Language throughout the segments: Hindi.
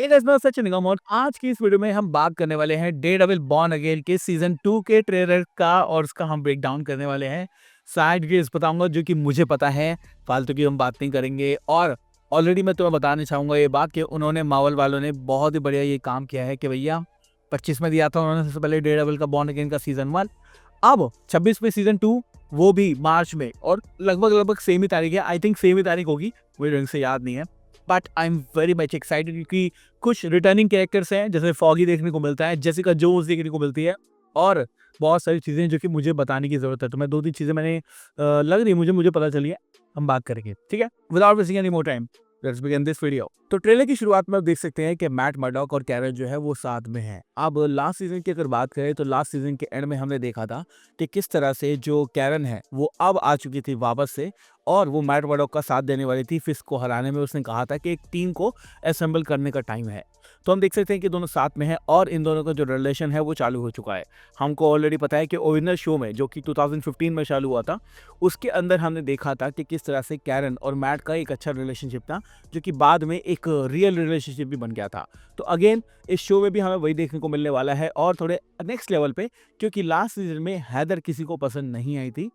हे गाइस, मैं सचिन निगम और आज की इस वीडियो में हम बात करने वाले हैं डेयरडेविल बॉर्न अगेन के सीजन 2 के ट्रेलर का और उसका हम ब्रेक डाउन करने वाले हैं। साइड गेस बताऊंगा जो कि मुझे पता है, फालतू की हम बात नहीं करेंगे। और ऑलरेडी मैं तुम्हें बताना चाहूंगा ये बात कि उन्होंने मार्वल वालों ने बहुत ही बढ़िया ये काम किया है कि भैया 25 में दिया था उन्होंने सबसे पहले डेयरडेविल का बॉर्न अगेन का सीजन 1, अब 26 में सीजन 2, वो भी मार्च में, और लगभग लगभग सेम ही तारीख है। आई थिंक सेम ही तारीख होगी, मुझे ढंग से याद नहीं है। But I am very much excited क्योंकि कुछ रिटर्निंग कैरेक्टर्स हैं, जैसे फॉगी देखने को मिलता है, जेसिका जोन्स देखने को मिलती है, और बहुत सारी चीज़ें जो कि मुझे बताने की ज़रूरत है। तो मैं 2-3 चीज़ें मैंने लग रही मुझे पता चली है, हम बात करेंगे, ठीक है? Without wasting any more time, let's begin this video. तो ट्रेलर की शुरुआत में आप देख सकते हैं कि मैट मर्डॉक और कैरन जो है वो साथ में हैं। अब लास्ट सीजन की अगर बात करें तो लास्ट सीजन के एंड में हमने देखा था कि किस तरह से जो कैरन है वो अब आ चुकी थी वापस से, और वो मैट मर्डॉक का साथ देने वाली थी फिस्ट को हराने में। उसने कहा था कि एक टीम को असेंबल करने का टाइम है। तो हम देख सकते हैं कि दोनों साथ में हैं और इन दोनों का जो रिलेशन है वो चालू हो चुका है। हमको ऑलरेडी पता है कि ओरिजिनल शो में जो कि 2015 में चालू हुआ था, उसके अंदर हमने देखा था कि किस तरह से कैरन और मैट का एक अच्छा रिलेशनशिप था, जो कि बाद में एक रियल रिलेशनशिप भी बन गया था। तो अगेन इस शो में भी हमें वही देखने को मिलने वाला है, और थोड़े नेक्स्ट लेवल पे, क्योंकि लास्ट सीजन में हैदर किसी को पसंद नहीं आई थी।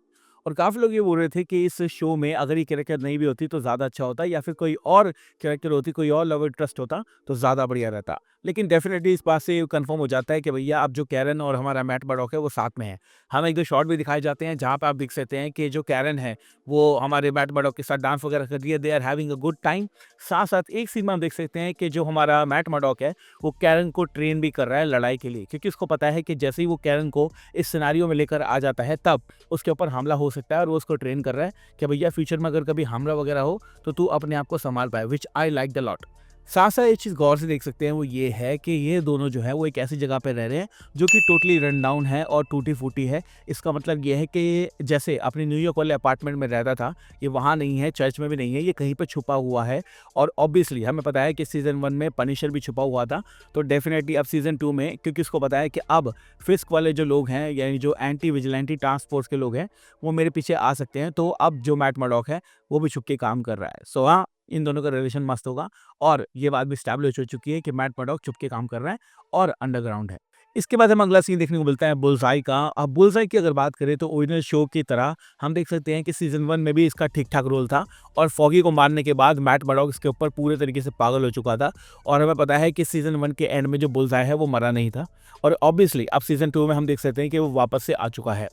और काफ़ी लोग ये बोल रहे थे कि इस शो में अगर ये कैरेक्टर नहीं भी होती तो ज़्यादा अच्छा होता, या फिर कोई और कैरेक्टर होती, कोई और लव इंटरेस्ट होता तो ज़्यादा बढ़िया रहता। लेकिन डेफिनेटली इस बात से कंफर्म हो जाता है कि भैया अब जो कैरन और हमारा मैट मर्डॉक है वो साथ में है। हमें 1-2 शॉट भी दिखाए जाते हैं जहाँ पे आप देख सकते हैं कि जो कैरन है वो हमारे मैट मर्डॉक के साथ डांस वगैरह कर रही है, they are having a good time. साथ-साथ एक सीन में हम देख सकते हैं कि जो हमारा मैट मर्डॉक है वो कैरन को ट्रेन भी कर रहा है लड़ाई के लिए, क्योंकि उसको पता है कि जैसे ही वो कैरन को इस सिनेरियो में लेकर आ जाता है तब उसके ऊपर हमला हो सकता है, और वो उसको ट्रेन कर रहा है कि भैया फ्यूचर में अगर कभी हमला वगैरह हो तो तू अपने आप को संभाल पाए, विच आई लाइक द लॉट। साथ साथ एक चीज़ गौर से देख सकते हैं वो ये है कि ये दोनों जो है वो एक ऐसी जगह पे रह रहे हैं जो कि टोटली रन डाउन है और टूटी फूटी है। इसका मतलब ये है कि ये जैसे अपने न्यूयॉर्क वाले अपार्टमेंट में रहता था, ये वहाँ नहीं है, चर्च में भी नहीं है, ये कहीं पे छुपा हुआ है। और ऑब्वियसली हमें पता है कि सीजन 1 में पनिशर भी छुपा हुआ था, तो डेफिनेटली अब सीजन 2 में, क्योंकि उसको पता है कि अब फिस्क वाले जो लोग हैं, यानी जो एंटी विजिलेंटी टास्क फोर्स के लोग हैं, वो मेरे पीछे आ सकते हैं। तो अब जो मैट मर्डॉक है वो भी छुप के काम कर रहा है। सो हाँ, इन दोनों का रिलेशन मस्त होगा, और ये बात भी एस्टैब्लिश हो चुकी है कि मैट मर्डॉक छुप के काम कर रहा है और अंडरग्राउंड है। इसके बाद हमें अगला सीन देखने को मिलता है बुल्सआई का। अब बुल्सआई की अगर बात करें तो ओरिजिनल शो की तरह हम देख सकते हैं कि सीजन 1 में भी इसका ठीक-ठाक रोल था, और फॉगी को मारने के बाद मैट मर्डॉक इसके ऊपर पूरे तरीके से पागल हो चुका था। और हमें पता है कि सीजन 1 के एंड में जो बुल्सआई है वो मरा नहीं था, और ऑब्वियसली अब सीजन 2 में हम देख सकते हैं कि वो वापस से आ चुका है।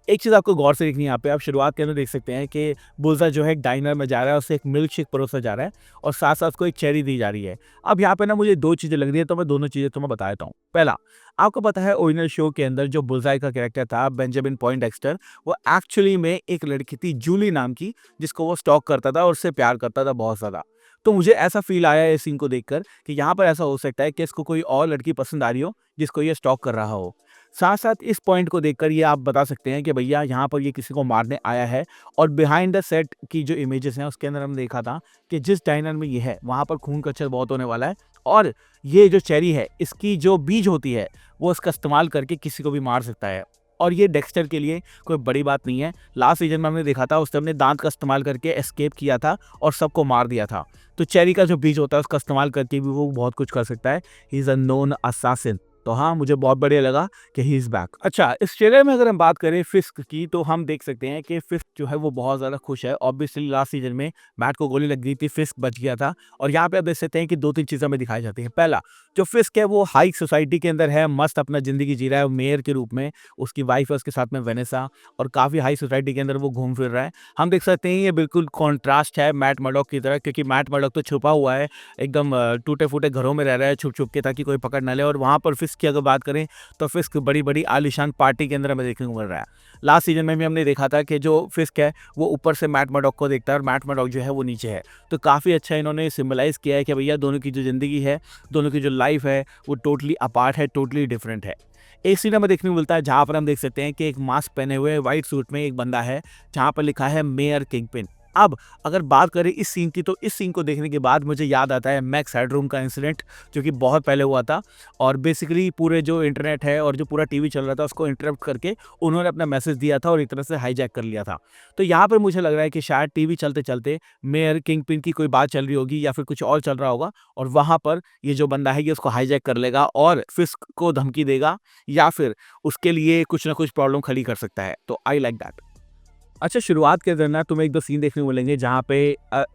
एक चीज़ आपको गौर से देखनी है यहाँ पे, आप शुरुआत के अंदर देख सकते हैं कि बुल्सआई जो है एक डाइनर में जा रहा है, उसे एक मिल्क शेक परोसा जा रहा है, और साथ-साथ उसको एक चेरी दी जा रही है। अब यहाँ पे ना मुझे 2 चीज़ें लग रही है, तो मैं दोनों चीज़ें तुम्हें बता देता हूँ। पहला, आपको पता है ओरिजिनल शो के अंदर जो बुल्सआई का कैरेक्टर था बेंजामिन पॉइंटएक्स्टर, वो एक्चुअली में एक लड़की थी जूली नाम की, जिसको वो स्टॉक करता था और उससे प्यार करता था बहुत ज़्यादा। तो मुझे ऐसा फ़ील आया इस सीन को देखकर कि यहाँ पर ऐसा हो सकता है कि इसको कोई और लड़की पसंद आ रही हो, जिसको ये स्टॉक कर रहा हो। साथ-साथ इस पॉइंट को देखकर ये आप बता सकते हैं कि भैया यहाँ पर ये किसी को मारने आया है। और बिहाइंड द सेट की जो इमेजेस हैं उसके अंदर हमने देखा था कि जिस डाइनर में ये है वहाँ पर खून खच्चर बहुत होने वाला है, और ये जो चेरी है इसकी जो बीज होती है वो इसका इस्तेमाल करके किसी को भी मार सकता है। और ये डेक्स्टर के लिए कोई बड़ी बात नहीं है। लास्ट सीजन में हमने देखा था उसने अपने दांत का इस्तेमाल करके एस्केप किया था और सबको मार दिया था। तो चेरी का जो बीज होता है उसका इस्तेमाल करके भी वो बहुत कुछ कर सकता है। He is a known assassin. तो हाँ, मुझे बहुत बढ़िया लगा कि ही इज़ बैक। अच्छा, इस ट्रेलर में अगर हम बात करें फिस्क की, तो हम देख सकते हैं कि फिस्क जो है वो बहुत ज़्यादा खुश है। ऑब्वियसली लास्ट सीजन में मैट को गोली लग गई थी, फिस्क बच गया था, और यहाँ पे आप देख सकते हैं कि 2-3 चीज़ें हमें दिखाई जाती हैं। पहला, जो फिस्क है वो हाई सोसाइटी के अंदर है, मस्त अपना ज़िंदगी जी रहा है मेयर के रूप में। उसकी वाइफ है उसके साथ में वेनेसा, और काफ़ी हाई सोसाइटी के अंदर वो घूम फिर रहा है। हम देख सकते हैं ये बिल्कुल कॉन्ट्रास्ट है मैट मर्डॉक की तरह, क्योंकि मैट मर्डॉक तो छुपा हुआ है, एकदम टूटे-फूटे घरों में रह रहा है छुप-छुप के, ताकि कोई पकड़ ना ले। और वहाँ पर फिस्क की अगर बात करें तो फिस्क बड़ी-बड़ी आलीशान पार्टी के अंदर हमें देखने को मिल रहा है। लास्ट सीजन में भी हमने देखा था कि जो फिस्क है वो ऊपर से मैट मर्डॉक को देखता है, और मैट मर्डॉक जो है वो नीचे है। तो काफ़ी अच्छा इन्होंने सिम्बलाइज़ किया है कि भैया दोनों की जो ज़िंदगी है, दोनों की जो लाइफ़ है वो टोटली अपार्ट है, टोटली डिफरेंट है। एक सीन हमें देखने को मिलता है जहाँ पर हम देख सकते हैं कि एक मास्क पहने हुए व्हाइट सूट में एक बंदा है, जहाँ पर लिखा है मेयर किंगपिन। अब अगर बात करें इस सीन की, तो इस सीन को देखने के बाद मुझे याद आता है मैक्स हेडरूम का इंसिडेंट, जो कि बहुत पहले हुआ था। और बेसिकली पूरे जो इंटरनेट है और जो पूरा टीवी चल रहा था उसको इंटरप्ट करके उन्होंने अपना मैसेज दिया था और एक तरह से हाईजैक कर लिया था। तो यहाँ पर मुझे लग रहा है कि शायद टीवी चलते चलते मेयर किंगपिन की कोई बात चल रही होगी या फिर कुछ और चल रहा होगा, और वहाँ पर ये जो बंदा है ये उसको हाईजैक कर लेगा और फिस्क को धमकी देगा या फिर उसके लिए कुछ ना कुछ प्रॉब्लम खड़ी कर सकता है। तो आई लाइक दैट। अच्छा, शुरुआत के दौरान तुम्हें 1-2 सीन देखने को मिलेंगे जहाँ पे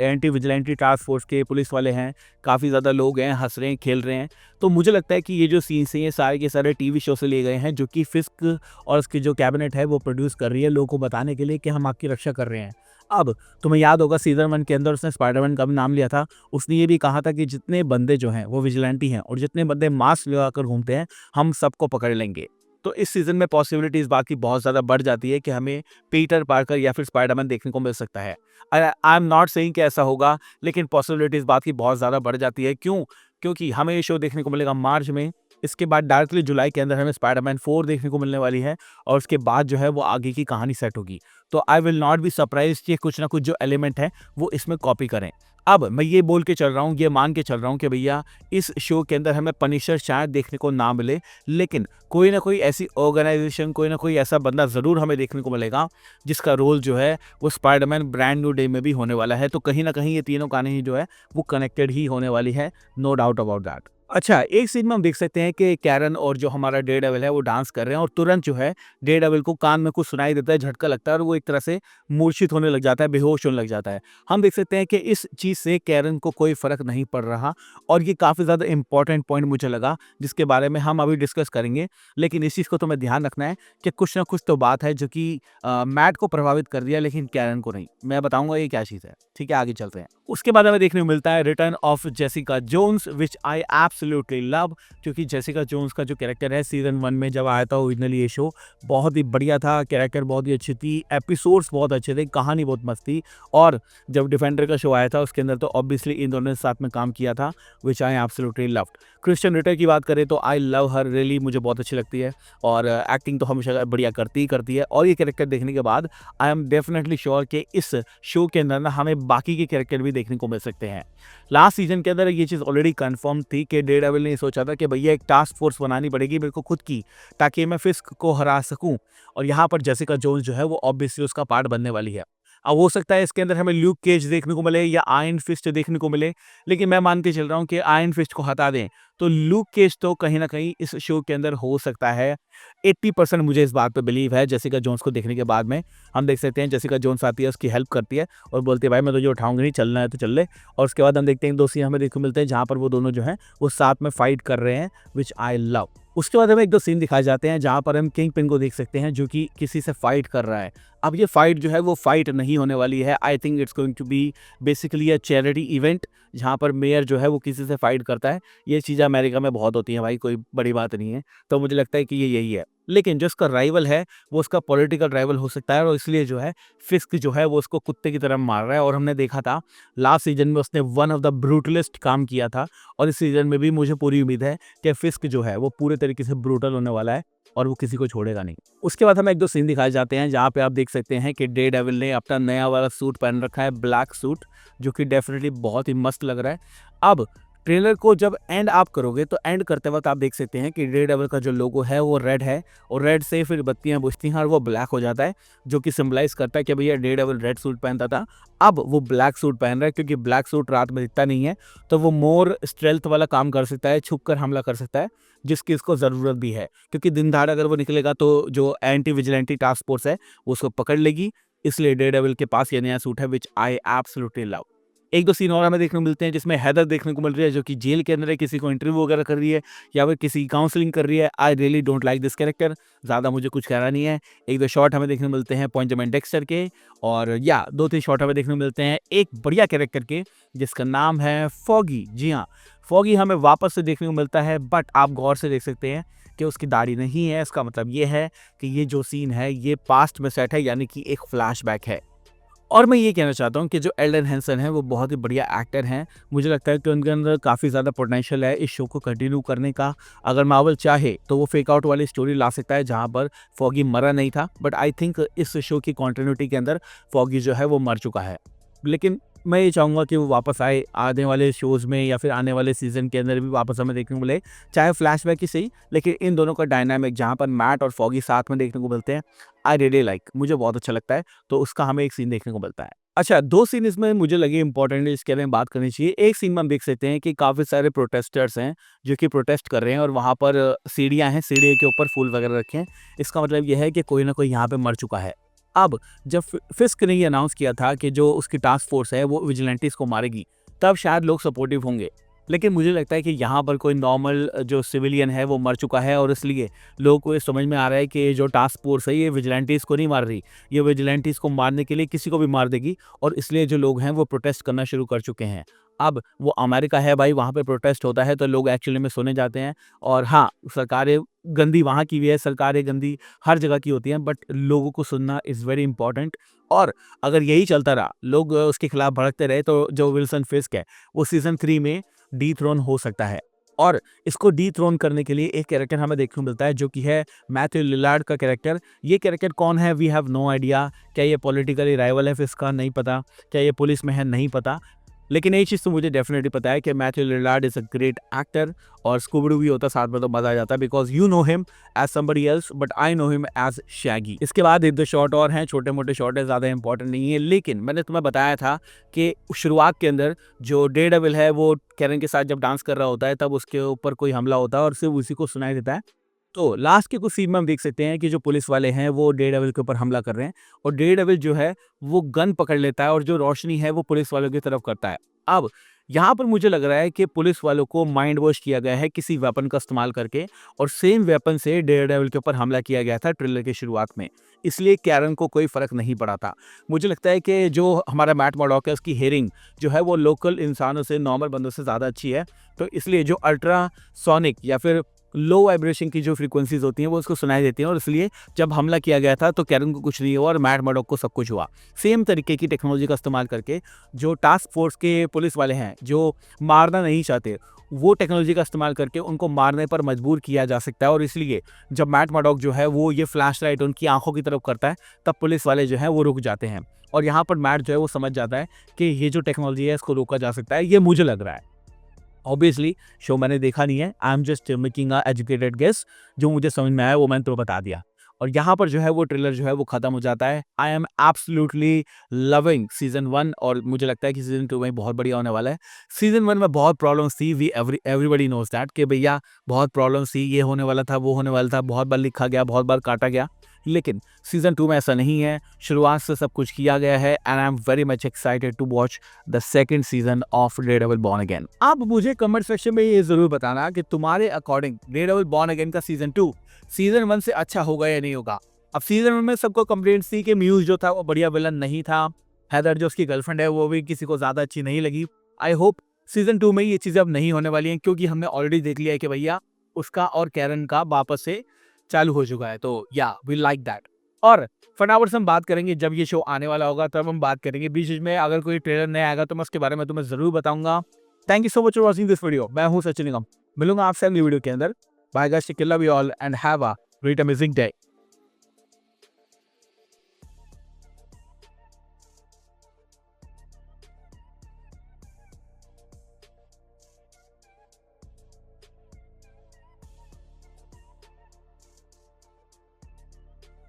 एंटी विजिलेंटी टास्क फोर्स के पुलिस वाले हैं, काफ़ी ज़्यादा लोग हैं, हँस रहे हैं, खेल रहे हैं। तो मुझे लगता है कि ये जो सीन्स हैं ये सारे के सारे टीवी शो से लिए गए हैं, जो कि फिस्क और उसकी जो कैबिनेट है वो प्रोड्यूस कर रही है लोगों को बताने के लिए कि हम आपकी रक्षा कर रहे हैं। अब तुम्हें याद होगा सीज़न 1 के अंदर उसने स्पाइडरमैन का भी नाम लिया था। उसने ये भी कहा था कि जितने बंदे जो हैं वो विजिलेंटी हैं और जितने बंदे मास्क लगाकर घूमते हैं, हम सबको पकड़ लेंगे। तो इस सीज़न में पॉसिबिलिटी इस बात की बहुत ज़्यादा बढ़ जाती है कि हमें पीटर पार्कर या फिर स्पाइडरमैन देखने को मिल सकता है। आई एम नॉट सेइंग कि ऐसा होगा, लेकिन पॉसिबिलिटी इस बात की बहुत ज़्यादा बढ़ जाती है। क्यों? क्योंकि हमें ये शो देखने को मिलेगा मार्च में, इसके बाद डायरेक्टली जुलाई के अंदर हमें स्पाइडरमैन 4 देखने को मिलने वाली है और उसके बाद जो है वो आगे की कहानी सेट होगी। तो I will not be surprised कि कुछ ना कुछ जो एलिमेंट है वो इसमें कॉपी करें। अब मैं ये बोल के चल रहा हूँ, ये मान के चल रहा हूँ कि भैया इस शो के अंदर हमें पनिशर शायद देखने को ना मिले, लेकिन कोई ना कोई ऐसी ऑर्गेनाइजेशन, कोई ना कोई ऐसा बंदा ज़रूर हमें देखने को मिलेगा जिसका रोल जो है वो स्पाइडरमैन ब्रांड न्यू डे में भी होने वाला है। तो कहीं ना कहीं ये तीनों कहानी जो है वो कनेक्टेड ही होने वाली है, नो डाउट अबाउट दैट। अच्छा, एक सीन में हम देख सकते हैं कि कैरन और जो हमारा डेयरडेविल है वो डांस कर रहे हैं और तुरंत जो है डेयरडेविल को कान में कुछ सुनाई देता है, झटका लगता है और वो एक तरह से मूर्छित होने लग जाता है, बेहोश होने लग जाता है। हम देख सकते हैं कि इस चीज़ से कैरन को कोई फ़र्क नहीं पड़ रहा और ये काफ़ी ज़्यादा इंपॉर्टेंट पॉइंट मुझे लगा, जिसके बारे में हम अभी डिस्कस करेंगे। लेकिन इस चीज़ को तुम्हें ध्यान रखना है कि कुछ ना कुछ तो बात है जो कि मैट को प्रभावित कर दिया लेकिन कैरन को नहीं। मैं बताऊँगा ये क्या चीज़ है। ठीक है, आगे चलते हैं। उसके बाद हमें देखने को मिलता है return of Jessica Jones, which I absolutely love, क्योंकि जेसिका जोन्स का जो कैरेक्टर है सीज़न 1 में जब आया था ओरिजिनली ये शो, बहुत ही बढ़िया था, कैरेक्टर बहुत ही अच्छी थी, एपिसोड्स बहुत अच्छे थे, कहानी बहुत मस्त थी। और जब डिफेंडर का शो आया था उसके अंदर तो ऑब्वियसली इन दोनों ने साथ में काम किया था, which I absolutely loved. Christian Ritter की बात करें तो आई लव हर, रियली मुझे बहुत अच्छी लगती है और एक्टिंग तो हमेशा बढ़िया करती ही करती है। और ये कैरेक्टर देखने के बाद आई एम डेफिनेटली श्योर कि इस शो के अंदर ना हमें बाकी के कैरेक्टर भी देखने को मिल सकते हैं। लास्ट सीजन के अंदर ये चीज़ ऑलरेडी कंफर्म थी कि डेयरडेविल ने सोचा था कि भैया एक टास्क फोर्स बनानी पड़ेगी मेरे को खुद की, ताकि मैं फिस्क को हरा सकूं। और यहाँ पर जेसिका जोन्स जो है वो ऑब्वियसली उसका पार्ट बनने वाली है। अब हो सकता है इसके अंदर हमें ल्यूक केज देखने को मिले या आयरन फिस्ट देखने को मिले, लेकिन मैं मान के चल रहा हूँ कि आयरन फिस्ट को हटा दें तो ल्यूक केज तो कहीं ना कहीं इस शो के अंदर हो सकता है। 80% मुझे इस बात पे बिलीव है। जेसिका जोन्स को देखने के बाद में हम देख सकते हैं जेसिका जोन्स आती है, उसकी हेल्प करती है और बोलती है भाई मैं तुझे उठाऊंगी नहीं, चलना है तो चल ले। और उसके बाद हम देखते हैं 2 सीन हमें देखने को मिलते हैं जहाँ पर वो दोनों जो हैं वो साथ में फाइट कर रहे हैं, विच आई लव। उसके बाद हमें 1-2 सीन दिखाए जाते हैं जहाँ पर हम किंग पिन को देख सकते हैं जो कि किसी से फाइट कर रहा है। अब ये फाइट जो है वो फाइट नहीं होने वाली है। I think it's going to be basically a charity event, जहाँ पर मेयर जो है वो किसी से फाइट करता है। ये चीज़ें अमेरिका में बहुत होती हैं भाई, कोई बड़ी बात नहीं है। तो मुझे लगता है कि ये यही है। लेकिन जो उसका राइवल है वो उसका पॉलिटिकल राइवल हो सकता है और इसलिए जो है फिस्क जो है वो उसको कुत्ते की तरह मार रहा है। और हमने देखा था लास्ट सीजन में उसने वन ऑफ द ब्रूटलिस्ट काम किया था और इस सीजन में भी मुझे पूरी उम्मीद है कि फिस्क जो है वो पूरे तरीके से ब्रूटल होने वाला है और वो किसी को छोड़ेगा नहीं। उसके बाद हमें 1-2 सीन दिखाए जाते हैं जहाँ पे आप देख सकते हैं कि डेयरडेविल ने अपना नया वाला सूट पहन रखा है, ब्लैक सूट, जो कि डेफिनेटली बहुत ही मस्त लग रहा है। अब ट्रेलर को जब एंड आप करोगे तो एंड करते वक्त आप देख सकते हैं कि डेयरडेविल का जो लोगो है वो रेड है और रेड से फिर बत्तियां बुझती हैं और वो ब्लैक हो जाता है, जो कि सिंबलाइज करता है कि भैया डेयरडेविल रेड सूट पहनता था, अब वो ब्लैक सूट पहन रहा है। क्योंकि ब्लैक सूट रात में दिखता नहीं है तो वो मोर स्ट्रेल्थ वाला काम कर सकता है, छुप कर हमला कर सकता है, जिसकी इसको ज़रूरत भी है। क्योंकि दिन दहाड़ अगर वो निकलेगा तो जो एंटी विजिलेंटी टास्क फोर्स है वो उसको पकड़ लेगी, इसलिए डेयरडेविल के पास ये नया सूट है, विच आई एब्सोल्युटली लव। 1-2 सीन और हमें देखने को मिलते हैं जिसमें हेदर देखने को मिल रही है जो कि जेल के अंदर है, किसी को इंटरव्यू वगैरह कर रही है या फिर किसी की काउंसलिंग कर रही है। I really don't like this character, ज़्यादा मुझे कुछ कहना नहीं है। 1-2 शॉट हमें देखने को मिलते हैं पॉइंटमेंट डेक्स्टर के और या 2-3 शॉट हमें देखने को मिलते हैं एक बढ़िया कैरेक्टर के जिसका नाम है फॉगी। जी हाँ, फॉगी हमें वापस से देखने को मिलता है, बट आप गौर से देख सकते हैं कि उसकी दाढ़ी नहीं है। इसका मतलब ये है कि ये जो सीन है ये पास्ट में सेट है, यानी कि एक फ्लैशबैक है। और मैं ये कहना चाहता हूँ कि जो एल्डन हेंसन है वो बहुत ही बढ़िया एक्टर हैं। मुझे लगता है कि उनके अंदर काफ़ी ज़्यादा पोटेंशियल है इस शो को कंटिन्यू करने का। अगर मार्वल चाहे तो वो फेक आउट वाली स्टोरी ला सकता है जहाँ पर फॉगी मरा नहीं था, बट आई थिंक इस शो की कॉन्टिन्यूटी के अंदर फॉगी जो है वो मर चुका है। लेकिन मैं ये चाहूँगा कि वो वापस आए आने वाले शोज़ में या फिर आने वाले सीज़न के अंदर भी वापस हमें देखने को मिले, चाहे फ्लैशबैक ही सही, लेकिन इन दोनों का डायनामिक जहाँ पर मैट और फॉगी साथ में देखने को मिलते हैं, आई रियली लाइक, मुझे बहुत अच्छा लगता है, तो उसका हमें एक सीन देखने को मिलता है। अच्छा, 2 सीन इसमें मुझे लगे इम्पोर्टेंट है, इसके बारे में बात करनी चाहिए। एक सीन में हम देख सकते हैं कि काफ़ी सारे प्रोटेस्टर्स हैं, जो कि प्रोटेस्ट कर रहे हैं और वहाँ पर सीढ़ियाँ हैं, सीढ़ी के ऊपर फूल वगैरह रखे हैं। इसका मतलब ये है कि कोई ना कोई यहाँ पे मर चुका है। अब जब फिस्क ने ये अनाउंस किया था कि जो उसकी टास्क फोर्स है वो विजिलेंटिस को मारेगी, तब शायद लोग सपोर्टिव होंगे। लेकिन मुझे लगता है कि यहाँ पर कोई नॉर्मल जो सिविलियन है वो मर चुका है और इसलिए लोगों को ये समझ में आ रहा है कि ये जो टास्क फोर्स है ये विजिलेंटिस को नहीं मार रही, ये विजिलेंटिस को मारने के लिए किसी को भी मार देगी और इसलिए जो लोग हैं वो प्रोटेस्ट करना शुरू कर चुके हैं। अब वो अमेरिका है भाई, वहाँ पे प्रोटेस्ट होता है तो लोग एक्चुअली में सुने जाते हैं और हाँ, सरकारें गंदी वहाँ की भी है, सरकारें गंदी हर जगह की होती हैं, बट लोगों को सुनना इज़ वेरी इंपॉर्टेंट। और अगर यही चलता रहा, लोग उसके खिलाफ भड़कते रहे, तो जो विल्सन फिस्क है वो सीज़न 3 में डीथ्रोन हो सकता है। और इसको डीथ्रोन करने के लिए एक कैरेक्टर हमें देखने को मिलता है जो कि है मैथ्यू लिलार्ड का कैरेक्टर। ये कैरेक्टर कौन है, वी हैव नो आइडिया। क्या ये पॉलिटिकली राइवल है फिस्क का, नहीं पता। क्या ये पुलिस में है, नहीं पता। लेकिन एक चीज़ तो मुझे डेफिनेटली पता है कि Matthew Lillard is a great actor और स्कूबी-डू भी होता साथ में तो मज़ा आ जाता है, because you know him as somebody else but I know him as Shaggy. इसके बाद 1-2 शॉट और हैं, छोटे-मोटे शॉट है, ज़्यादा इंपॉर्टेंट नहीं है। लेकिन मैंने तुम्हें बताया था कि शुरुआत के अंदर जो डेयरडेविल है वो कैरन के साथ जब डांस कर रहा होता है तब उसके ऊपर कोई हमला होता है और सिर्फ़ उसी को सुनाई देता है। तो लास्ट के कुछ सीन में हम देख सकते हैं कि जो पुलिस वाले हैं वो डेयरडेविल के ऊपर हमला कर रहे हैं और डेयरडेविल जो है वो गन पकड़ लेता है और जो रोशनी है वो पुलिस वालों की तरफ करता है। अब यहाँ पर मुझे लग रहा है कि पुलिस वालों को माइंड वॉश किया गया है किसी वेपन का इस्तेमाल करके और सेम वेपन से डेयरडेविल के ऊपर हमला किया गया था ट्रेलर की शुरुआत में। इसलिए कैरन को कोई फ़र्क नहीं पड़ा था। मुझे लगता है कि जो हमारा मैट मर्डॉक है उसकी हियरिंग जो है वो लोकल इंसानों से, नॉर्मल बंदों से ज़्यादा अच्छी है। तो इसलिए जो अल्ट्रासोनिक या फिर लो वाइब्रेशन की जो फ्रीक्वेंसीज़ होती हैं वो उसको सुनाई देती हैं और इसलिए जब हमला किया गया था तो कैरन को कुछ नहीं हुआ और मैट मर्डॉक को सब कुछ हुआ। सेम तरीके की टेक्नोलॉजी का इस्तेमाल करके जो टास्क फोर्स के पुलिस वाले हैं, जो मारना नहीं चाहते, वो टेक्नोलॉजी का इस्तेमाल करके उनको मारने पर मजबूर किया जा सकता है और इसलिए जब मैट मर्डॉक जो है वो ये फ्लैश लाइट उनकी आँखों की तरफ करता है, तब पुलिस वाले जो हैं वो रुक जाते हैं। और यहाँ पर मैट जो है वो समझ जाता है कि ये जो टेक्नोलॉजी है इसको रोका जा सकता है, ये मुझे लग रहा है। ऑब्वियसली शो मैंने देखा नहीं है, I am just making a educated guess. जो मुझे समझ में आया वो मैंने तुम्हें बता दिया। और यहाँ पर जो है वो ट्रेलर जो है वो खत्म हो जाता है। I am absolutely loving season 1 और मुझे लगता है कि सीज़न 2 में बहुत बढ़िया होने वाला है। सीज़न 1 में बहुत प्रॉब्लम्स थी, वी एवरीबॉडी नोज़ दैट कि भैया बहुत प्रॉब्लम्स थी, ये होने वाला था, वो होने वाला था, बहुत बार लिखा गया, बहुत बार काटा गया। लेकिन सीज़न 2 में ऐसा नहीं है, शुरुआत से सब कुछ किया गया है and I am very much excited to watch the second season of Daredevil born again. अब मुझे कमेंट सेक्शन में ये ज़रूर बताना कि तुम्हारे अकॉर्डिंग डेयरडेविल बॉर्न अगेन का सीज़न 2 सीज़न 1 से अच्छा होगा या नहीं होगा। अब सीज़न 1 में सबको कंप्लेंट्स थी कि म्यूज़ जो था वो बढ़िया विलन नहीं था, हेदर जो उसकी गर्लफ्रेंड है वो भी किसी को ज़्यादा अच्छी नहीं लगी। आई होप सीज़न 2 में ये चीज़ें अब नहीं होने वाली हैं क्योंकि हमने ऑलरेडी देख लिया है कि भैया उसका और कैरन का वापस से चालू हो चुका है, तो या वी लाइक दैट। और फटाफट से हम बात करेंगे जब ये शो आने वाला होगा तब हम बात करेंगे। बीच-बीच में अगर कोई ट्रेलर नया आएगा तो मैं उसके बारे में तुम्हें ज़रूर बताऊँगा। Thank you so much for watching this video. मैं हूँ सचिन निगम। मिलूँगा आपसे अगली वीडियो के अंदर। Bye guys, take care, love you all and have a great amazing day.